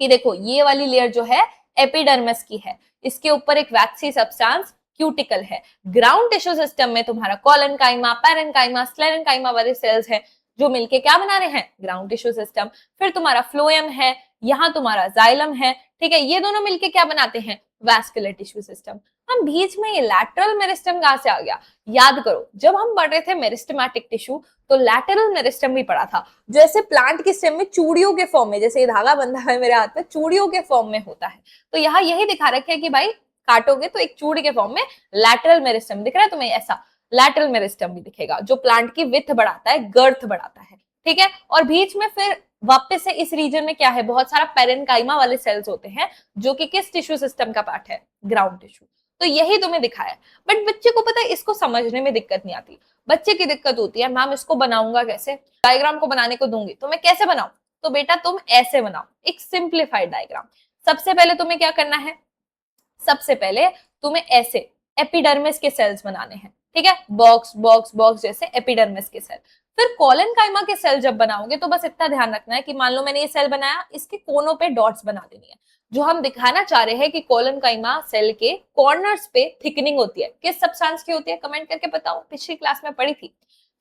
कि देखो ये वाली लेयर जो है एपिडर्मिस की है, इसके ऊपर एक वैक्सी सब्सटेंस क्यूटिकल है। ग्राउंड टिश्यू सिस्टम में तुम्हारा कोलेनकाइमा, पैरेनकाइमा, स्क्लेरेनकाइमा वाले सेल्स हैं जो मिलके क्या बना रहे हैं, ग्राउंड टिश्यू सिस्टम। फिर तुम्हारा फ्लोएम है, यहाँ तुम्हारा जाइलम है, ठीक है, ये दोनों मिलके क्या बनाते हैं, वैस्कुलर टिश्यू सिस्टम। हम बीच में ये लैटरल मेरिस्टम कहां से आ गया, याद करो जब हम पढ़ रहे थे मेरिस्टेमेटिक टिश्यू, तो लैटरल मेरिस्टम भी पढ़ा था, जैसे प्लांट की स्टेम में चूड़ियों के फॉर्म में, जैसे ये धागा बंधा है मेरे हाथ में, चूड़ियों के फॉर्म में होता है। तो यहाँ यही दिखा रखे है कि भाई काटोगे तो एक चूड़ी के फॉर्म में लैटरल मेरिस्टम दिख रहा है तुम्हें, ऐसा लैटरल मेरिस्टम भी दिखेगा जो प्लांट की विड्थ बढ़ाता है, गर्थ बढ़ाता है, ठीक है। और बीच में फिर वापस से इस रीजन में क्या है, बहुत सारा पैरेनकाइमा वाले सेल्स होते हैं जो कि किस टिश्यू सिस्टम का पार्ट है, ग्राउंड टिश्यू। तो यही तुम्हें दिखाया, बट बच्चे को पता है इसको समझने में दिक्कत नहीं आती। बच्चे की दिक्कत होती है, मैम इसको बनाऊंगा कैसे, डायग्राम को बनाने को दूंगी तो मैं कैसे बनाऊं, तो बेटा तुम ऐसे बनाओ एक सिंप्लीफाइड डायग्राम। सबसे पहले तुम्हें क्या करना है, सबसे पहले तुम्हें ऐसे एपिडर्मिस के सेल्स बनाने हैं, ठीक है, बॉक्स बॉक्स बॉक्स जैसे एपिडर्मिस के सेल। फिर कोलेनकाइमा के सेल जब बनाओगे तो बस इतना ध्यान रखना है कि मान लो मैंने ये सेल बनाया, इसके कोनों पे डॉट्स बना देनी है। जो हम दिखाना चाह रहे हैं कि कोलेनकाइमा सेल के कॉर्नर्स पे थिकनिंग होती है, किस सब्सटेंस की होती है, कमेंट करके बताओ, पिछली क्लास में पढ़ी थी।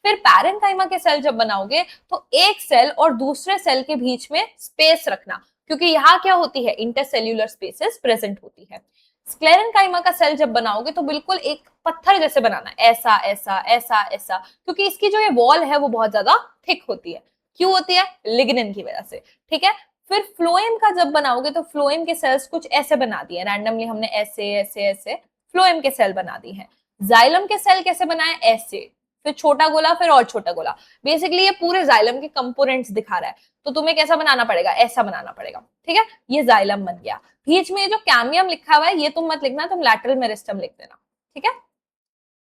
फिर पैरेंकाइमा के सेल जब बनाओगे तो एक सेल और दूसरे सेल के बीच में स्पेस रखना, क्योंकि यहाँ क्या होती है, इंटरसेल्यूलर स्पेसेस प्रेजेंट होती है। स्क्लेरेंकाइमा का सेल जब बनाओगे तो बिल्कुल एक पत्थर जैसे बनाना है, ऐसा ऐसा ऐसा ऐसा, क्योंकि इसकी जो ये वॉल है वो बहुत ज्यादा थिक होती है। क्यों होती है, लिग्निन की वजह से। ठीक है, फिर फ्लोएम का जब बनाओगे तो फ्लोएम के सेल्स कुछ ऐसे बना दिए रैंडमली, हमने ऐसे ऐसे ऐसे फ्लोएम के सेल बना दी है। जाइलम के सेल कैसे बनाए, ऐसे, फिर छोटा गोला, फिर और छोटा गोला। बेसिकली ये पूरे जाइलम के कंपोनेंट्स दिखा रहा है, तो तुम्हें कैसा बनाना पड़ेगा, ऐसा बनाना पड़ेगा। ठीक है, ये जाइलम बन गया। बीच में जो कैमियम लिखा हुआ है ये तुम मत लिखना, तुम लैटरल मेरिस्टम लिख देना। ठीक है,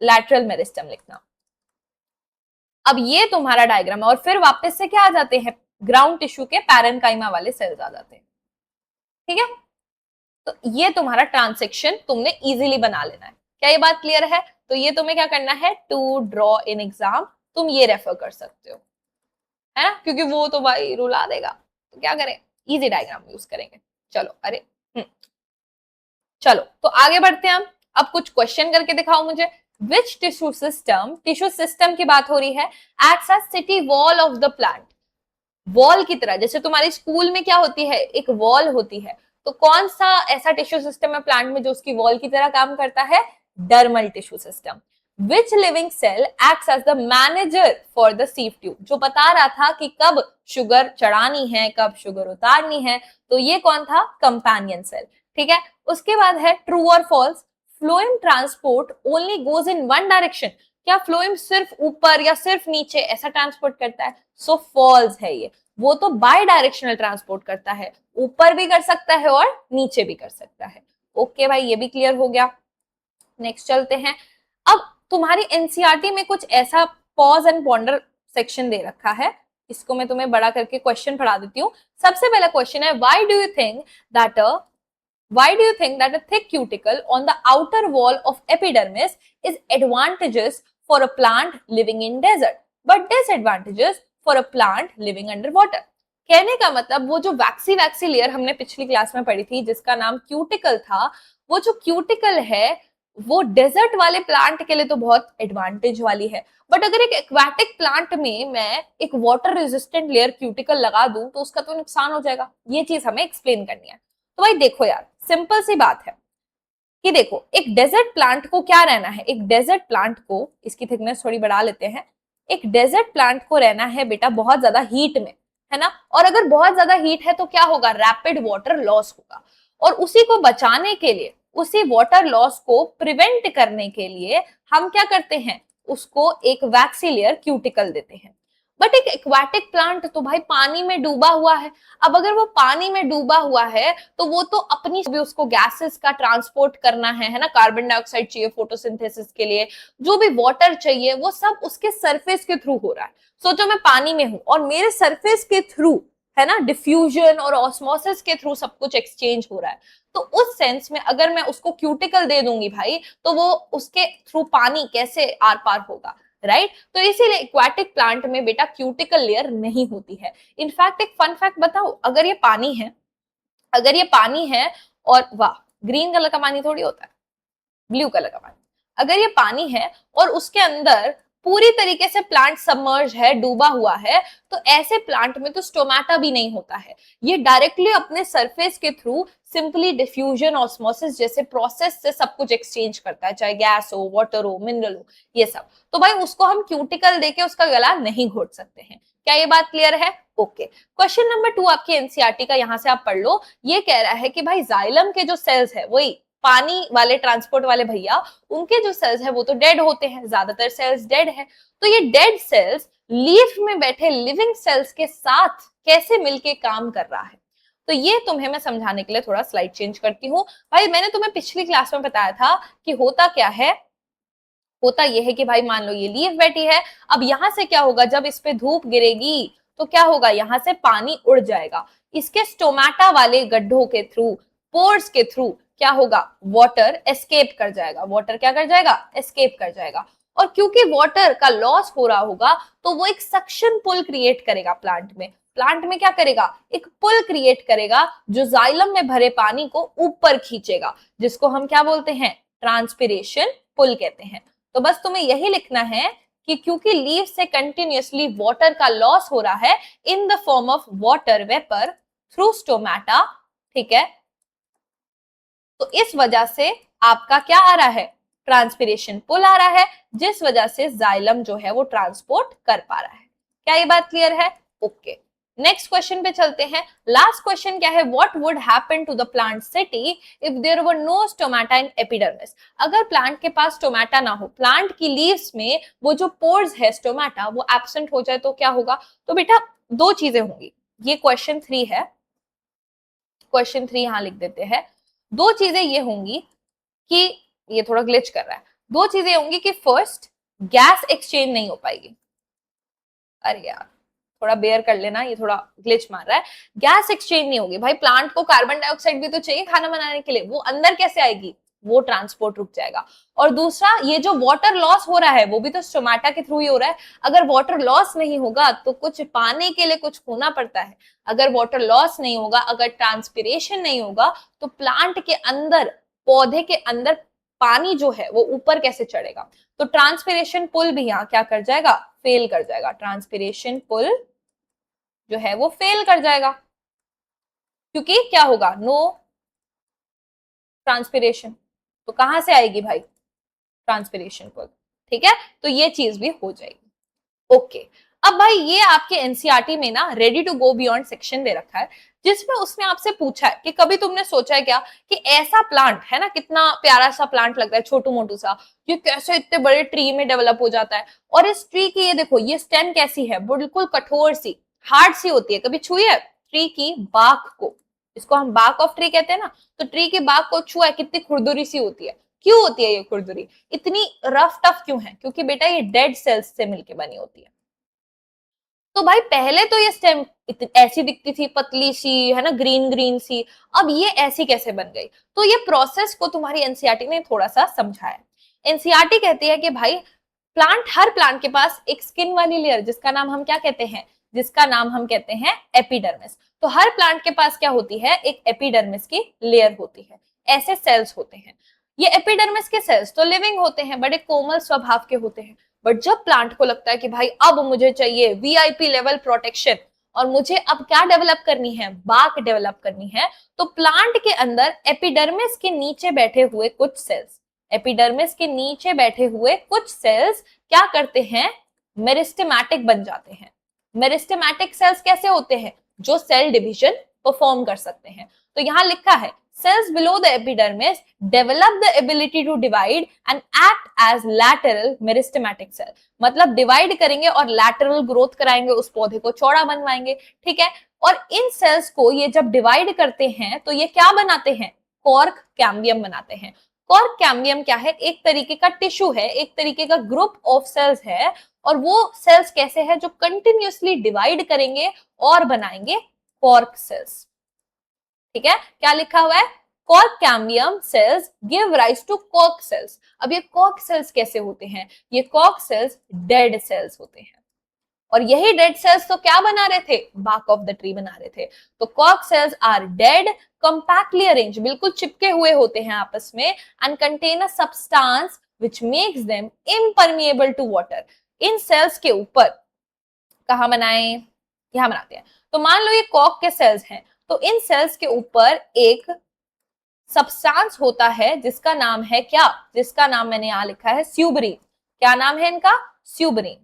लैटरल मेरिस्टम लिखना। अब ये तुम्हारा डायग्राम है, और फिर वापस से क्या आ जाते हैं, ग्राउंड टिश्यू के पैरेंकाइमा वाले सेल्स आ जाते हैं। ठीक है, तो ये तुम्हारा ट्रांसेक्शन तुमने इजीली बना लेना है। क्या ये बात क्लियर है? तो ये तुम्हें क्या करना है, टू ड्रॉ इन एग्जाम, तुम ये रेफर कर सकते हो, है ना, क्योंकि वो तो भाई रुला देगा, तो क्या करें, इजी डायग्राम यूज करेंगे। चलो, अरे चलो तो आगे बढ़ते हैं हम। अब कुछ क्वेश्चन करके दिखाओ मुझे। विच टिश्यू सिस्टम की बात हो रही है, acts as city wall of the plant. Wall की तरह, जैसे तुम्हारे स्कूल में क्या होती है, एक वॉल होती है, तो कौन सा ऐसा टिश्यू सिस्टम है प्लांट में जो उसकी वॉल की तरह काम करता है, dermal tissue system. Which living cell acts as the manager for the sieve tube, जो बता रहा था कि कब शुगर चढ़ानी है, कब शुगर उतारनी है, तो ये कौन था, कंपेनियन सेल। ठीक है, उसके बाद है ट्रू और false, phloem transport only goes in one direction, क्या फ्लोएम सिर्फ ऊपर या सिर्फ नीचे ऐसा ट्रांसपोर्ट करता है, सो फॉल्स है ये, वो तो बाय डायरेक्शनल ट्रांसपोर्ट करता है, ऊपर भी कर सकता है और नीचे भी कर सकता है। ओके भाई, ये भी क्लियर हो गया। नेक्स्ट चलते हैं। अब तुम्हारी एनसीईआरटी में कुछ ऐसा पॉज एंड पॉन्डर सेक्शन दे रखा है, इसको मैं तुम्हें बड़ा करके क्वेश्चन पढ़ा देती हूँ। सबसे पहला क्वेश्चन है, why do you think that a thick cuticle on the outer wall of epidermis is advantageous for a plant living in desert but disadvantageous for a plant living underwater? कहने का मतलब, वो जो वैक्सी लेयर हमने पिछली class में पढ़ी थी जिसका नाम क्यूटिकल था, वो जो क्यूटिकल है वो डेजर्ट वाले प्लांट के लिए तो बहुत एडवांटेज वाली है, बट अगर एक एक्वाटिक प्लांट में मैं एक वाटर रेजिस्टेंट लेयर क्यूटिकल लगा दूं तो उसका तो नुकसान हो जाएगा। ये चीज हमें एक्सप्लेन करनी है। तो भाई देखो यार, सिंपल सी बात है कि देखो, एक डेजर्ट प्लांट को क्या रहना है, एक डेजर्ट प्लांट को, इसकी थिकनेस थोड़ी बढ़ा लेते हैं, एक डेजर्ट प्लांट को रहना है बेटा बहुत ज्यादा हीट में, है ना, और अगर बहुत ज्यादा हीट है तो क्या होगा, रैपिड वाटर लॉस होगा, और उसी को बचाने के लिए, उसी वाटर लॉस को प्रिवेंट करने के लिए हम क्या करते हैं, उसको एक वैक्सी लेयर क्यूटिकल देते हैं। बट एक एक्वाटिक प्लांट तो भाई पानी में डूबा हुआ है, अब अगर वो पानी में डूबा हुआ है तो वो तो अपनी भी उसको गैसेस का ट्रांसपोर्ट करना है ना, कार्बन डाइऑक्साइड चाहिए फोटोसिंथेसिस के लिए, जो भी वाटर चाहिए वो सब उसके सरफेस के थ्रू हो रहा है। सोचो मैं पानी में हूं और मेरे सरफेस के थ्रू, है ना, डिफ्यूजन और ऑस्मोसिस के थ्रू सब कुछ एक्सचेंज हो रहा है, तो उस सेंस में अगर मैं उसको क्यूटिकल दे दूंगी भाई, तो वो उसके थ्रू पानी कैसे आर पार होगा, राइट। तो इसीलिए एक्वाटिक प्लांट में बेटा क्यूटिकल लेयर नहीं होती है। इनफैक्ट एक फन फैक्ट बताओ, अगर ये पानी है, अगर ये पानी है, और वाह, ग्रीन कलर का पानी थोड़ी होता है, ब्लू कलर का पानी, अगर ये पानी है और उसके अंदर पूरी तरीके से प्लांट सबमर्ज है, डूबा हुआ है, तो ऐसे प्लांट में तो स्टोमेटा भी नहीं होता है, ये डायरेक्टली अपने सरफेस के थ्रू सिंपली डिफ्यूजन ऑस्मोसिस जैसे प्रोसेस से सब कुछ एक्सचेंज करता है, चाहे गैस हो, वाटर हो, मिनरल हो, ये सब। तो भाई उसको हम क्यूटिकल देके उसका गला नहीं घोट सकते हैं। क्या ये बात क्लियर है? ओके। क्वेश्चन नंबर 2 आपके एनसीईआरटी का, यहां से आप पढ़ लो। ये कह रहा है कि भाई जाइलम के जो सेल्स है, वही पानी वाले ट्रांसपोर्ट वाले भैया, उनके जो सेल्स है वो तो डेड होते हैं, ज्यादातर सेल्स डेड है, तो ये डेड सेल्स लीफ में बैठे लिविंग सेल्स के साथ कैसे मिलके काम कर रहा है, तो ये तुम्हें मैं समझाने के लिए थोड़ा स्लाइड चेंज करती हूँ। भाई मैंने तुम्हें पिछली क्लास में बताया था कि होता क्या है, होता यह है कि भाई मान लो ये लीफ बैठी है, अब यहां से क्या होगा, जब इस पे धूप गिरेगी तो क्या होगा, यहां से पानी उड़ जाएगा, इसके स्टोमेटा वाले गड्ढों के थ्रू, पोर्स के थ्रू क्या होगा, वाटर एस्केप कर जाएगा, वाटर क्या कर जाएगा, एस्केप कर जाएगा, और क्योंकि वाटर का लॉस हो रहा होगा तो वो एक सक्शन पुल क्रिएट करेगा प्लांट में। प्लांट में क्या करेगा, एक पुल क्रिएट करेगा जो जाइलम में भरे पानी को ऊपर खींचेगा, जिसको हम क्या बोलते हैं, ट्रांसपिरेशन पुल कहते हैं। तो बस तुम्हें यही लिखना है कि क्योंकि लीव से कंटिन्यूअसली वाटर का लॉस हो रहा है in the form of water vapour through stomata, ठीक है, तो इस वजह से आपका क्या आ रहा है, ट्रांसपिरेशन पुल आ रहा है, जिस वजह से जाइलम जो है वो ट्रांसपोर्ट कर पा रहा है। क्या ये बात क्लियर है? ओके, नेक्स्ट क्वेश्चन पे चलते हैं। लास्ट क्वेश्चन क्या है, what would happen to the plant city if there were no stomata in epidermis. अगर प्लांट के पास स्टोमेटा ना हो, प्लांट की लीव्स में वो जो पोर्स है स्टोमेटा वो एब्सेंट हो जाए तो क्या होगा? तो बेटा दो चीजें होंगी, ये क्वेश्चन 3 है, क्वेश्चन 3 यहां लिख देते हैं। दो चीजें ये होंगी कि ये थोड़ा ग्लिच कर रहा है, दो चीजें होंगी कि फर्स्ट गैस एक्सचेंज नहीं हो पाएगी, अरे यार थोड़ा बेयर कर लेना, ये थोड़ा ग्लिच मार रहा है, गैस एक्सचेंज नहीं होगी भाई, प्लांट को कार्बन डाइऑक्साइड भी तो चाहिए खाना बनाने के लिए, वो अंदर कैसे आएगी, वो ट्रांसपोर्ट रुक जाएगा। और दूसरा ये जो वाटर लॉस हो रहा है वो भी तो स्टोमेटा के थ्रू ही हो रहा है, अगर वाटर लॉस नहीं होगा तो कुछ पाने के लिए कुछ खोना पड़ता है, अगर वाटर लॉस नहीं होगा, अगर ट्रांसपिरेशन नहीं होगा तो प्लांट के अंदर, पौधे के अंदर पानी जो है वो ऊपर कैसे चढ़ेगा, तो ट्रांसपिरेशन पुल भी यहाँ क्या कर जाएगा, फेल कर जाएगा, ट्रांसपिरेशन पुल जो है वो फेल कर जाएगा, क्योंकि क्या होगा, नो ट्रांसपिरेशन, तो कहां से आएगी भाई, ट्रांसपिरेशन पुल, ठीक है, तो ये चीज भी हो जाएगी। ओके, अब भाई ये आपके एनसीईआरटी में ना ready to go beyond section दे रखा है, जिसमें उसने आपसे पूछा है कि कभी तुमने सोचा है क्या कि ऐसा प्लांट है ना, कितना प्यारा सा प्लांट लगता है, छोटू मोटू सा, ये कैसे इतने बड़े ट्री में डेवलप हो जाता है, और इस ट्री की ये देखो ये स्टेम कैसी है, बिल्कुल कठोर सी, हार्ड सी होती है, कभी छुई है ट्री की बाक को, इसको हम बाक ऑफ ट्री कहते हैं ना, तो ट्री की बाक को छुआ है, कितनी खुरदुरी सी होती है, क्यों होती है ये खुरदुरी, इतनी रफ टफ क्यों है, क्योंकि बेटा ये डेड सेल्स से मिलके बनी होती है। तो भाई पहले तो ये स्टेम ऐसी दिखती थी, पतली सी है ना, ग्रीन ग्रीन सी, अब ये ऐसी कैसे बन गई, तो ये प्रोसेस को तुम्हारी एनसीईआरटी ने थोड़ा सा समझाया। एनसीईआरटी कहती है कि भाई प्लांट, हर प्लांट के पास एक स्किन वाली लेयर, जिसका नाम हम क्या कहते हैं, जिसका नाम हम कहते हैं एपिडर्मिस, तो हर प्लांट के पास क्या होती है, एक एपिडर्मिस की लेयर होती है, ऐसे सेल्स होते हैं। ये एपिडर्मिस के सेल्स तो लिविंग होते हैं, बड़े कोमल स्वभाव के होते हैं, बट जब प्लांट को लगता है कि भाई अब मुझे चाहिए वीआईपी लेवल प्रोटेक्शन और मुझे अब क्या डेवलप करनी है, बाक डेवलप करनी है, तो प्लांट के अंदर एपिडर्मिस के नीचे बैठे हुए कुछ सेल्स, एपिडर्मिस के नीचे बैठे हुए कुछ सेल्स क्या करते हैं, मेरिस्टेमैटिक बन जाते हैं। मेरिस्टेमैटिक सेल्स कैसे होते हैं, जो सेल डिवीजन परफॉर्म कर सकते हैं। तो यहां लिखा है cells below the epidermis develop the ability to divide and act as lateral meristematic cell, मतलब डिवाइड करेंगे और लैटरल ग्रोथ कराएंगे, उस पौधे को चौड़ा बनवाएंगे, ठीक है। और इन सेल्स को ये जब डिवाइड करते हैं तो ये क्या बनाते हैं, कॉर्क कैम्बियम बनाते हैं। कॉर्क कैम्बियम क्या है, एक तरीके का टिश्यू है, एक तरीके का ग्रुप ऑफ सेल्स है, और वो सेल्स कैसे है, जो कंटिन्यूअसली डिवाइड करेंगे और बनाएंगे कॉर्क सेल्स, ठीक है। क्या लिखा हुआ है, cork cambium cells give rise to cork cells. अब ये कॉर्क सेल्स कैसे होते हैं, ये कॉर्क सेल्स डेड सेल्स होते हैं, और यही डेड सेल्स तो क्या बना रहे थे, बाक ऑफ द ट्री बना रहे थे। तो cork cells are dead, compactly arrange, बिल्कुल चिपके हुए होते हैं आपस में, and contain a substance which makes them impermeable to water. इन सेल्स के ऊपर कहां बनाए, यहां बनाते हैं। तो मान लो ये कॉर्क के सेल्स हैं, तो इन सेल्स के ऊपर एक सब्सटेंस होता है जिसका नाम है क्या, जिसका नाम मैंने यहां लिखा है स्यूबरीन। क्या नाम है इनका, स्यूबरीन,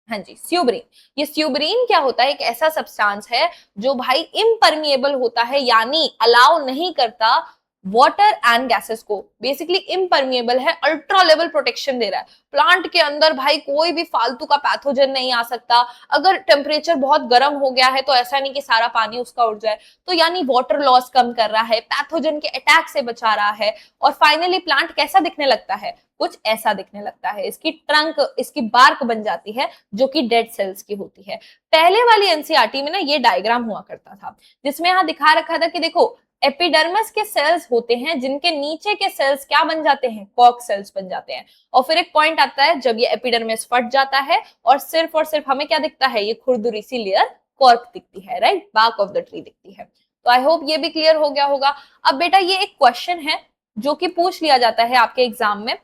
हाँ जी स्यूबरीन। ये स्यूबरीन क्या होता है, एक ऐसा सब्सटेंस है जो भाई इम्परमिएबल होता है, यानी अलाउ नहीं करता वाटर एंड गैसेस को, बेसिकली इम्परमिएबल है, अल्ट्रा लेवल प्रोटेक्शन दे रहा है। प्लांट के अंदर भाई कोई भी फालतू का पैथोजन नहीं आ सकता, अगर टेम्परेचर बहुत गर्म हो गया है तो ऐसा नहीं कि सारा पानी उसका उड़ जाए, तो यानी वाटर लॉस कम कर रहा है, पैथोजन के अटैक से बचा रहा है, और फाइनली प्लांट कैसा दिखने लगता है, कुछ ऐसा दिखने लगता है, इसकी ट्रंक, इसकी बार्क बन जाती है जो कि डेड सेल्स की होती है। पहले वाली एनसीईआरटी में ना ये डायग्राम हुआ करता था, जिसमें यहां दिखा रखा था कि देखो एपिडर्मिस के सेल्स होते हैं जिनके नीचे के सेल्स क्या बन जाते हैं, कॉर्क सेल्स बन जाते हैं। और फिर एक पॉइंट आता है जब ये एपिडर्मिस फट जाता है और सिर्फ हमें क्या दिखता है, ये खुरदुरी सी लेयर कॉर्क दिखती है, right, bark of the tree दिखती है। तो आई होप ये भी क्लियर हो गया होगा। अब बेटा ये एक क्वेश्चन है जो कि पूछ लिया जाता है आपके एग्जाम में।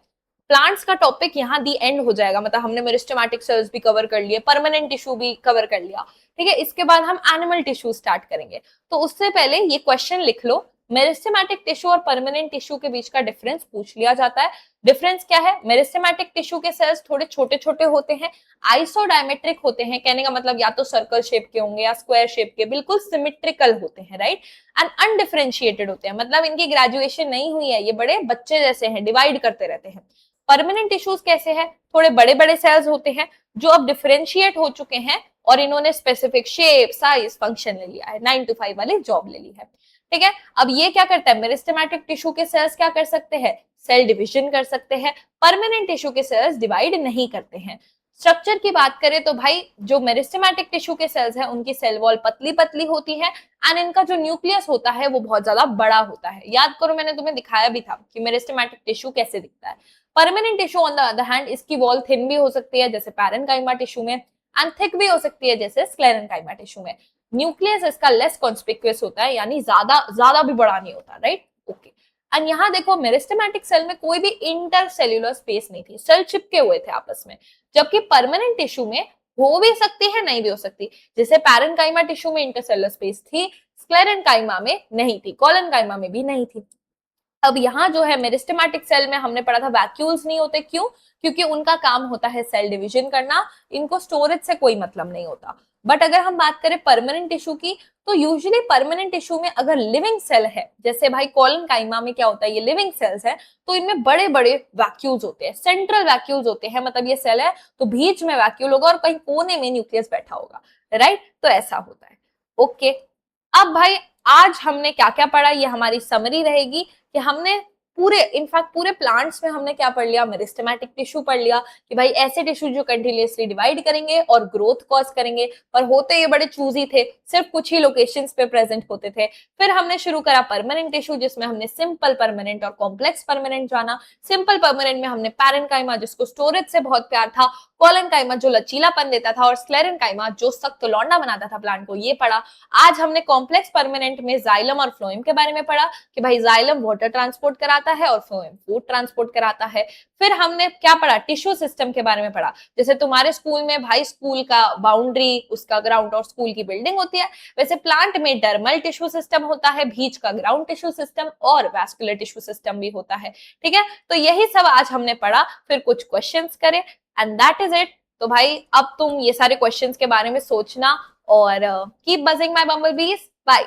प्लांट्स का टॉपिक यहाँ दी एंड हो जाएगा, मतलब हमने मेरिस्टेमेटिक सेल्स भी कवर कर लिए, परमानेंट टिश्यू भी कवर कर लिया, ठीक है। इसके बाद हम एनिमल टिश्यू स्टार्ट करेंगे। तो उससे पहले ये क्वेश्चन लिख लो, मेरिस्टेमेटिक टिश्यू और परमानेंट टिश्यू के बीच का डिफरेंस पूछ लिया जाता है। डिफरेंस क्या है, मेरिस्टेमेटिक टिश्यू के सेल्स थोड़े छोटे छोटे होते हैं, आइसोडायमेट्रिक होते हैं, कहने का मतलब या तो सर्कल शेप के होंगे या स्क्वायर शेप के, बिल्कुल सिमेट्रिकल होते हैं, राइट, एंड अनडिफरेंशिएटेड होते हैं, मतलब इनकी ग्रेजुएशन नहीं हुई है, ये बड़े बच्चे जैसे हैं, डिवाइड करते रहते हैं। परमानेंट टिश्यूज कैसे हैं, थोड़े बड़े बड़े सेल्स होते हैं जो अब डिफरेंशिएट हो चुके हैं और इन्होंने स्पेसिफिक शेप, साइज, फंक्शन ले लिया है, 9 to 5 वाली जॉब ले ली है, ठीक है। अब ये क्या करता है, मेरिस्टेमेटिक टिश्यू के सेल्स क्या कर सकते हैं, सेल डिविजन कर सकते हैं, परमानेंट टिश्यू के सेल्स डिवाइड नहीं करते हैं। स्ट्रक्चर की बात करें तो भाई जो मेरिस्टेमेटिक टिश्यू के सेल्स है उनकी सेल वॉल पतली पतली होती है एंड इनका जो न्यूक्लियस होता है वो बहुत ज्यादा बड़ा होता है। याद करो मैंने तुम्हें दिखाया भी था कि मेरिस्टेमेटिक टिश्यू कैसे दिखता है। Permanent tissue on the other hand, इसकी वॉल थिन भी हो सकती है जैसे पैरेन्काइमा टिश्यू में, एंड थिक भी हो सकती है जैसे स्क्लेरेन्काइमा टिश्यू में। न्यूक्लियस इसका लेस कॉन्स्पिक्यूअस होता है, यानी ज्यादा ज्यादा भी बड़ा नहीं होता, राइट, ओके। एंड यहाँ देखो मेरिस्टेमेटिक सेल में कोई भी इंटरसेल्युलर स्पेस नहीं थी, सेल चिपके हुए थे आपस में, जबकि परमानेंट टिश्यू में हो भी सकती है नहीं भी हो सकती। जैसे पैरेन्काइमा टिश्यू में इंटरसेल्युलर स्पेस थी, स्क्लेरेन्काइमा में नहीं थी, कोलेनकाइमा में भी नहीं थी। अब यहाँ जो है मेरिस्टेमेटिक सेल में हमने पढ़ा था वैक्यूल्स नहीं होते, क्यों, क्योंकि उनका काम होता है सेल डिवीजन करना, इनको स्टोरेज से कोई मतलब नहीं होता। बट अगर हम बात करें परमानेंट टिश्यू की, तो यूजुअली परमानेंट टिश्यू में अगर लिविंग सेल है, जैसे भाई कोलेनकाइमा में क्या होता है, ये लिविंग सेल्स है, तो इनमें बड़े बड़े वैक्यूल्स होते हैं, सेंट्रल वैक्यूल्स होते हैं, मतलब ये सेल है तो बीच में वैक्यूल होगा और कहीं कोने में न्यूक्लियस बैठा होगा, राइट, तो ऐसा होता है, ओके। अब भाई आज हमने क्या क्या पढ़ा, ये हमारी समरी रहेगी कि हमने पूरे इनफैक्ट पूरे प्लांट्स में हमने क्या पढ़ लिया, मेरिस्टेमेटिक टिश्यू पढ़ लिया कि भाई ऐसे टिश्यू जो कंटिन्यूअसली डिवाइड करेंगे और ग्रोथ कॉज करेंगे, पर होते ये बड़े चूजी थे, सिर्फ कुछ ही लोकेशंस पे प्रेजेंट होते थे। फिर हमने शुरू करा परमानेंट टिश्यू जिसमें हमने सिंपल परमानेंट और कॉम्प्लेक्स परमानेंट जाना। सिंपल परमानेंट में हमने पैरेन्काइमा जिसको स्टोरेज से बहुत प्यार था, कोलेनकाइमा जो लचीलापन देता था, और स्क्लेरेन्काइमा जो सख्त लौंडा बनाता था प्लांट को, ये पढ़ा। आज हमने कॉम्प्लेक्स परमानेंट में जाइलम और फ्लोएम के बारे में पढ़ा कि भाई जाइलम वाटर ट्रांसपोर्ट कराता है और फ्लोएम फूड ट्रांसपोर्ट कराता है। फिर हमने क्या पढ़ा, टिश्यू सिस्टम के बारे में पढ़ा। जैसे तुम्हारे स्कूल में भाई स्कूल का बाउंड्री, उसका ग्राउंड और स्कूल की बिल्डिंग होती है, वैसे प्लांट में डर्मल टिश्यू सिस्टम होता है, बीच का ग्राउंड टिश्यू सिस्टम और वैस्कुलर टिश्यू सिस्टम भी होता है, ठीक है। तो यही सब आज हमने पढ़ा, फिर कुछ क्वेश्चंस करे एंड दैट इज इट। तो भाई अब तुम ये सारे क्वेश्चंस के बारे में सोचना और कीप बजिंग माय बम्बल बीज। बाय।